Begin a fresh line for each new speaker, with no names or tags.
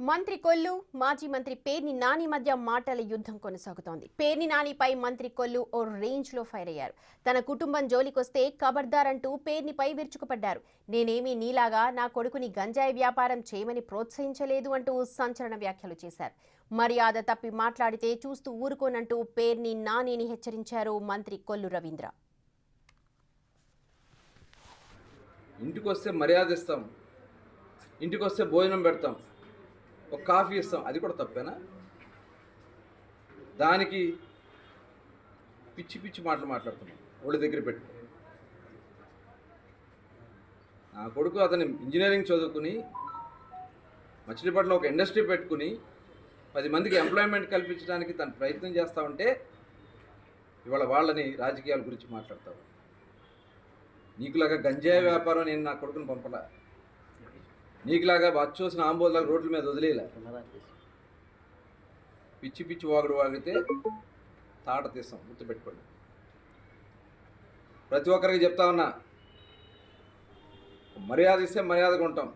మంత్రి కొల్లు మాజీ మంత్రి పేర్ని నాని మధ్య మాటల యుద్ధం కొనసాగుతోంది. పేర్ని నానిపై మంత్రి కొల్లు ఓ రేంజ్ లో ఫైర్ అయ్యారు. తన కుటుంబం జోలికొస్తే ఖబర్దార్ అంటూ పేర్నిపై విరుచుకుపడ్డారు. నేనేమీ నీలాగా నా కొడుకుని గంజాయి వ్యాపారం చేయమని ప్రోత్సహించలేదు అంటూ సంచలన వ్యాఖ్యలు చేశారు. మర్యాద తప్పి మాట్లాడితే చూస్తూ ఊరుకోనంటూ పేర్ని నానిని హెచ్చరించారు మంత్రి కొల్లు రవీంద్ర.
ఇంటికొస్తే మర్యాద ఇస్తాం, ఇంటికొస్తే భోజనం పెడతాం, ఒక కాఫీ ఇస్తాం, అది కూడా తప్పేనా? దానికి పిచ్చి పిచ్చి మాటలు మాట్లాడుతున్నాం ఒళ్ళు దగ్గర పెట్టుకో. నా కొడుకు అతని ఇంజనీరింగ్ చదువుకుని మచిలీపట్నంలో ఒక ఇండస్ట్రీ పెట్టుకుని 10 మందికి ఎంప్లాయ్మెంట్ కల్పించడానికి తను ప్రయత్నం చేస్తూ ఉంటే ఇవాళ వాళ్ళని రాజకీయాల గురించి మాట్లాడతావు. నీకులాగా గంజాయి వ్యాపారం నేను నా కొడుకుని పంపలా, నీకులాగా బచ్చోసిన ఆంబోలాగా రోడ్ల మీద వదిలేలా. పిచ్చి పిచ్చి వాగుడు వాగితే తాట తీస్తాం, గుర్తుపెట్టుకోండి. ప్రతి ఒక్కరికి చెప్తా ఉన్నా, మర్యాద ఇస్తే మర్యాదగా ఉంటాం,